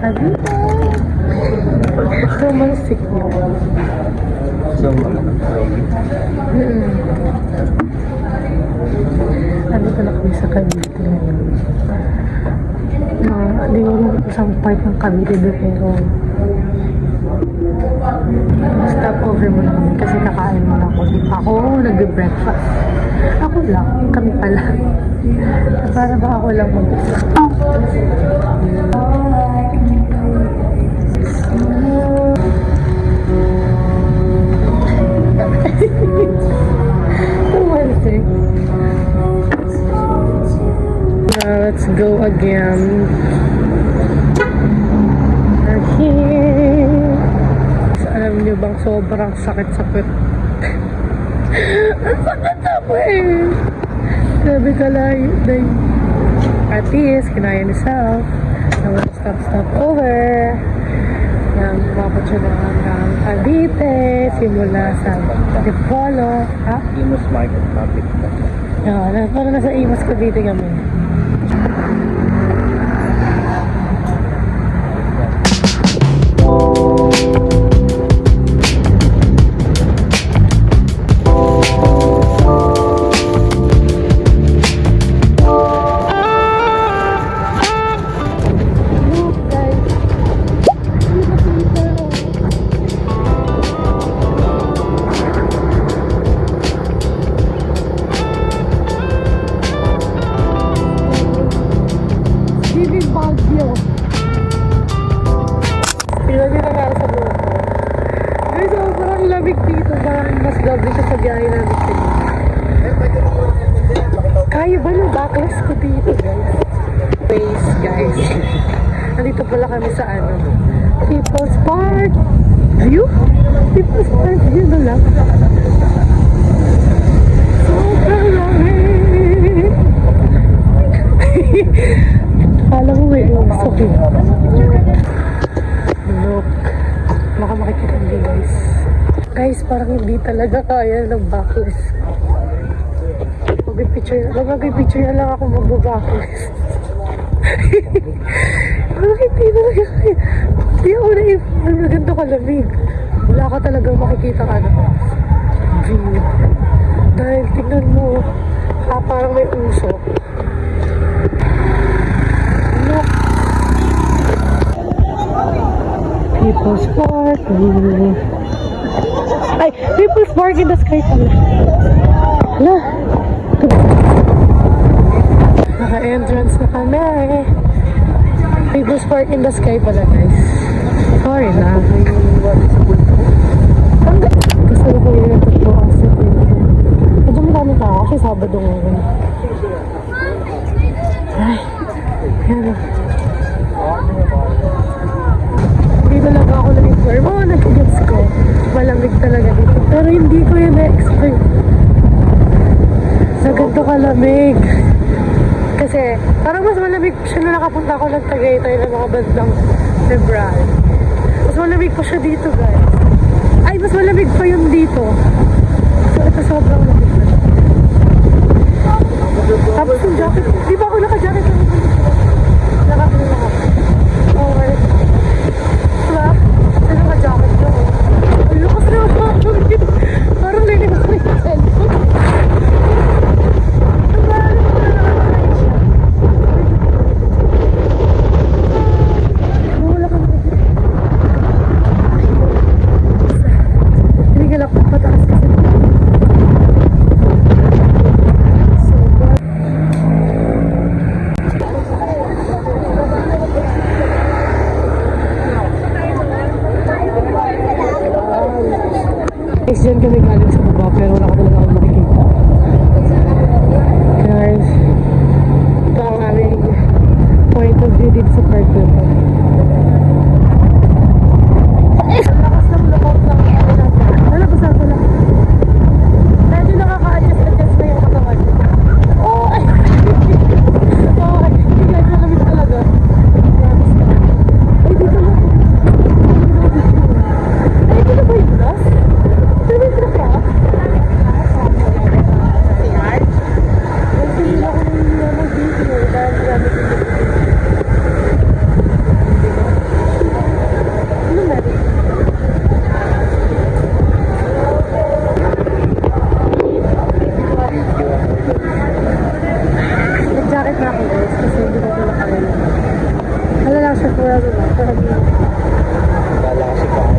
Cavite. Sobrang sick niya. Andito na kami sa Cavite. Hindi ko lang isang part ng Cavite doon, pero stop over mo na kami kasi kakain mo na ako. Di pa ako nag-breakfast. Ako lang, kami pala. Para ba ako lang let's go again. We're here. So, alam niyo bang sobrang sakit sa puwet? Ang sakit sa puwet! Sabi ka lang, at least, kinaya ni Sal. Stop over. Nang umabot siya na hanggang Cavite, simula sa Dipolo. Ha? Imus Market Topic. Parang nasa Imus Cavite kami. Kaya ba ng backless ko dito, guys? Guys. Nandito pala kami sa People's Park. View? People's Park view na lang. Sobrang lamig. Kala mo may usok eh. Look. Baka makikita nyo, guys. Guys, parang hindi talaga kaya ng backless. Mag-picture na lang ako mag-backless. Bakit hindi talaga kaya? Hindi ako na-inform na ganito kalamig. Wala ka talagang makikita ka na view. Dahil tingnan mo, parang may usok. Look. People's Park. Ay, People's Park in the sky pala. Hala. Naka-entrance na kami. People's Park in the sky pala, guys. Sorry na. Gusto ko yung tatlo kasi. Medyo marami pa ako kasi Sabado ngayon. Ay, yan o. Hindi talaga ako na-inform. Oo, nag-gets ko. Malamig talaga dito. Pero hindi ko yun na-explain. Sa ganito kalamig. Kasi parang mas malamig siya na nakapunta ako ng Tagaytay na mga bandang February. Mas malamig pa siya dito, guys. Ay, mas malamig pa yun dito. So, ito sobrang lamig pa siya. Tapos yung jacket, di ba ako naka-jacket? Naka-jacket ako. Okay. Diba? Ito naka-jacket ko. Ang lakas na ako. Parang linig ako yung cellphone. Diyan kami galing sa baba pero wala ko talaga akong makikita. Guys, ito ang aming point of view dito sa park na ito. Lakas ng loob ng wala ko sa pala. Medyo nakaka-adjust na yung katawan. Oh! Ay! Oh! Hindi guys, malamig talaga. Ay, dito lang. Ay, dito ba yung glass? Kala kasi kaya.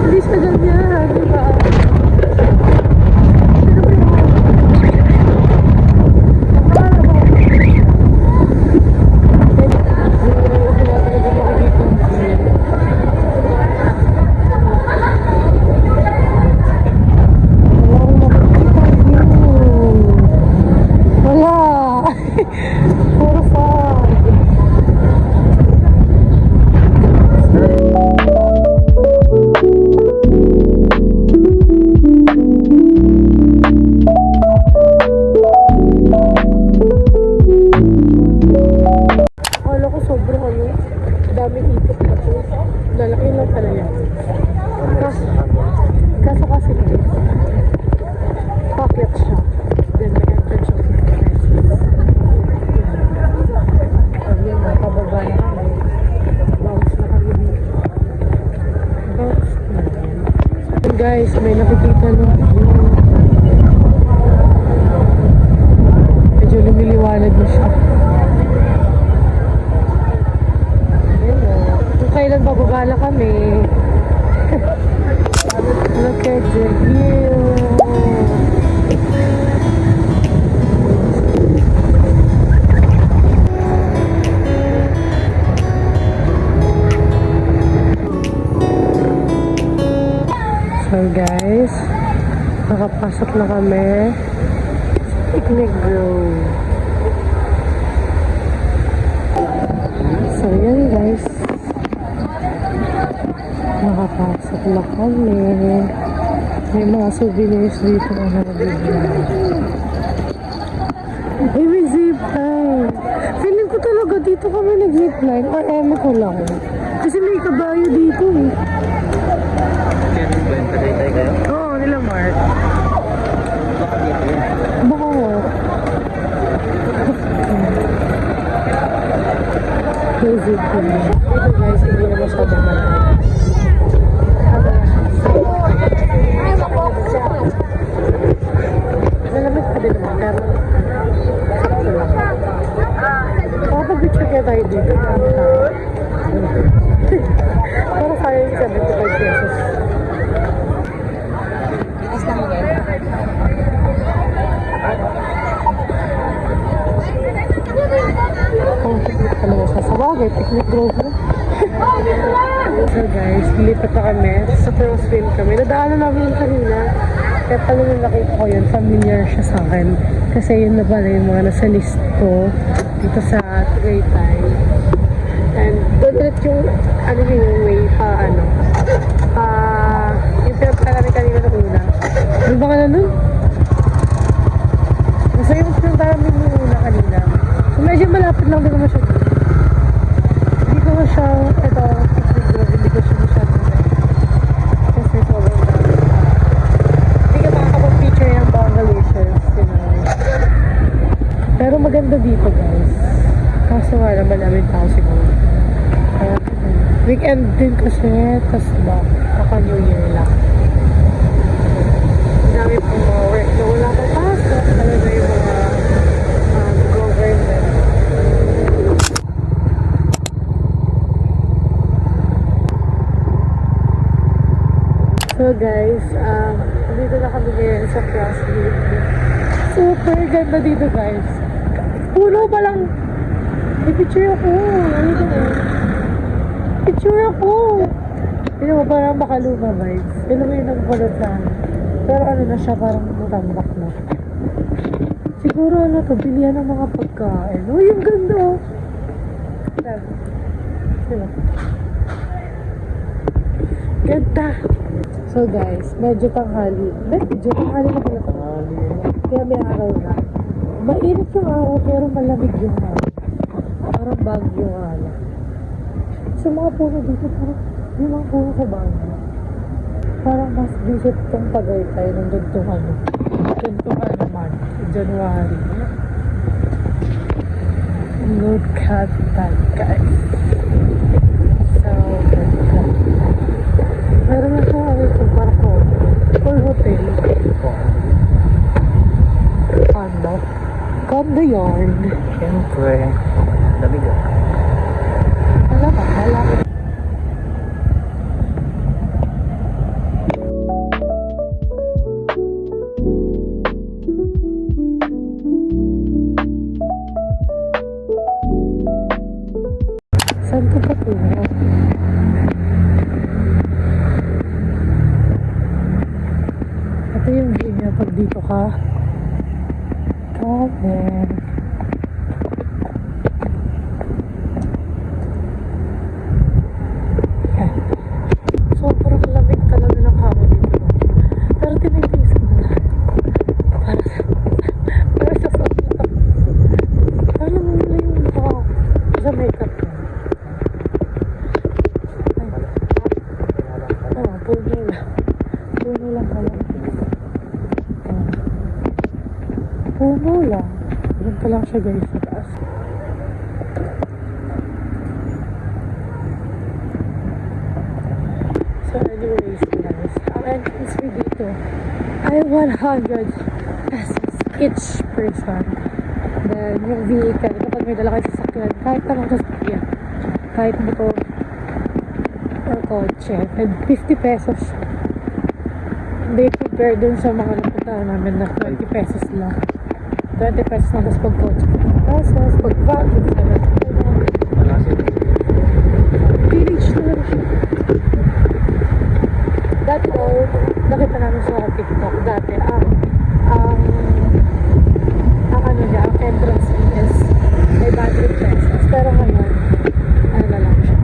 Hindi siya ganyan, di ba? Wala! Puro fog! Wala ko sobrang ano, daming ikot na to. Lalaki lang pala yan. Kaso kasi guys, packet siya. Then may entrance of the sabi mo, pababa na kami. Bounce na kami dito. Bounce na yan. So guys, may nakikita nung view. Medyo lumiliwanag na siya. Kung kailan bababa na kami. Look at the view. So guys, nakapasok na kami sa Picnic Grove. So yan guys, nakapasok na kami. May mga souvenirs dito na nabibili. Ay, may zipline. Feeling ko talaga dito kami nag-zipline or eme ko lang. Kasi may kabayo dito eh. Kaya ba yung tagaytay kayo? Oo, nila Mark. Baka dito yun. Baka nga. May zipline. Ito guys, hindi na masyadong malaki. Malamig pa din naman, pero sakto lang. Makapag-picture kaya tayo dito. Pero sayang 75 pesos. Kung ano mo sa sabagay, Picnic Grove na. So guys, lipat na kami. Sa crosswind kami. Nadaanan namin yung kanina. Kaya pala nung nakita ko yun, familiar siya sa akin. Kasi yun na pala yung mga nasa list ko dito sa Tagaytay. And doon ulit yung, ano yung way pa, yung pinagpala namin kanina na una. Ano ba ka na nun? Basta yung pinagpala namin nung una kanina. So medyo malapit lang din naman siya. Hindi ko siya, hindi ko siya masyadong kasi sobrang dami. Hindi ka makakapag-picture yung bungalows, pero maganda dito guys. Kaso nga naman namin tao siguro. Kaya, weekend din kasi, tas ba, kaka New Year lang. Ang dami pong mga work na wala pang pasok. Talaga yung mga government. So guys, dito na kami ngayon sa Crosswind. Super ganda dito guys. Puno pa lang. I-picture ako. Picture ako. Hindi mo parang makaluma vibes. Yun naman yung nagpalot sa akin. Pero ano na siya, parang matambak na. Siguro ano to, bilihan ng mga pagkain. Oh, yung ganda oh. Sila. Ganda. So guys, medyo tanghali. Medyo tanghali na pala. Kaya may araw na. Mainit yung araw pero malamig yung araw. Parang bagyo yung araw. Sa mga puno dito, parang yung mga puno sa bagyo. Parang mas visit itong Tagaytay ng gantuhan. Gantuhan naman. January. Look at that guys. So ganda. Meron na siya ito, parko. Or hotel. from the yard. Siyempre. Lamig ah. Alam ba? Malapit. Saan ko patungo? Ito yung view niya pag dito ka. Okay. Sobrang lamig talaga ng hangin dito. Pero tinitiis ko na lang. Para sa sobrang. Alam mo na yung mukha ko sa makeup ko. Puno lang. Puno lang pala. Puno lang. Diyan pa lang siya guys sa taas. So anyways guys, ang entrance fee dito ay 100 pesos each person. Then yung vehicle, kapag may dala kayo sasakyan, kahit anong sasakyan, kahit motor or kotse, and 50 pesos. They compare dun sa mga napuntahan namin na 20 pesos lang. 20 pesos lang, tapos pag kotse, 50 pesos, pag van, 7 Malasin. village na lang siya. Dati daw, nakita namin sa TikTok, dati ang ano niya, ang entrance fee is 500 pesos. Pero ngayon, ano na lang siya,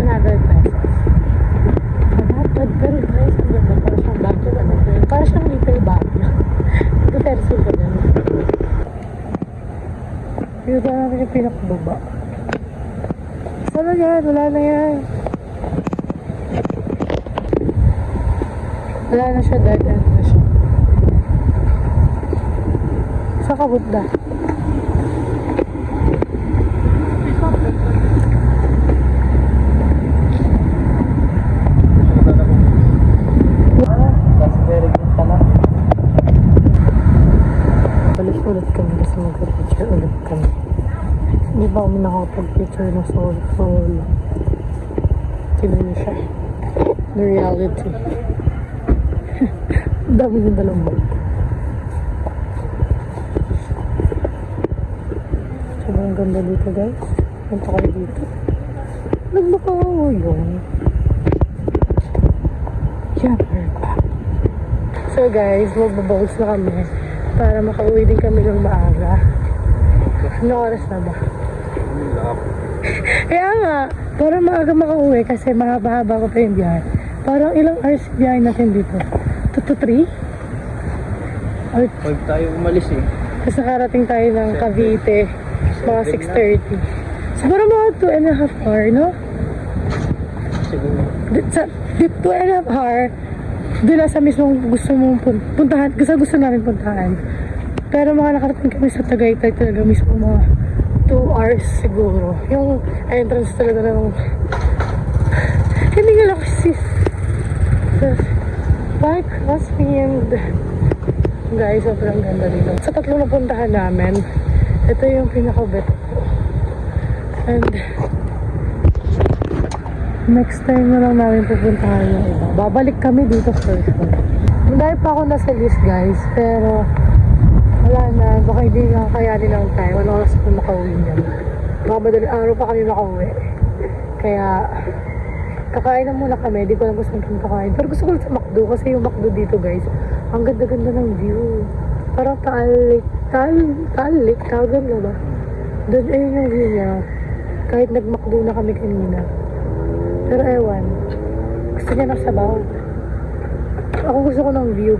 100 pesos. 100, pero guys, ang ganda, para siyang bagyo, ano ba yun? Para siyang little bagyo. Ito pencil ko din. Pero ba namin yung pinakababa? Saan na yan? Wala na yan. Wala na siya, dead end na siya. Sa kabutda. That's very good pala. Balik ulit kami kasi mag-picture ulit kami. Hindi ba kami nakapag-picture na solo? Tinan siya. The reality. Ang dami yung dalang bag. Sobrang ganda dito guys. Punta kayo dito. Nagbakawa yun. Yeah, we're back. So guys, magbabawas na kami para makauwi din kami ng maaga. Ano oras na ba? Kaya nga, para maaga makauwi kasi mahaba-haba ko pa yung biyahe. Parang ilang hours biyahe natin dito? 2 to 3? Or, Huwag tayo umalis eh. kasi nakarating tayo ng Cavite, mga 6:30. Siguro mga 2.5 hour, no? Siguro. Sa 2.5 hour, doon lang sa mismong gusto mong puntahan, gusto namin puntahan. Pero mga nakarating kami sa Tagaytay talaga mismo mga 2 hours siguro. Yung entrance talaga ng hindi nga lang kasi bike crossing. Guys, sobrang ganda dito. Sa tatlo na puntahan namin, ito yung pinaka-bet ko. And next time na lang namin pupuntahan yung iba. Babalik kami dito for sure. Dahil pa ako nasa list guys, pero wala na, baka hindi na kayanin ng time. Ano oras ko makauwi niyan. Baka madaling araw pa kami makauwi. Kaya kakain na muna kami, di ko lang gusto kong kakain. Pero gusto ko lang sa McDo kasi yung McDo dito guys, ang ganda-ganda ng view. Parang Taal-Lake, tawagan na ba? Doon ayun yung view niya. Kahit nag-McDo na kami kanina. Pero ewan, gusto niya ng sabaw. Ako gusto ko ng view.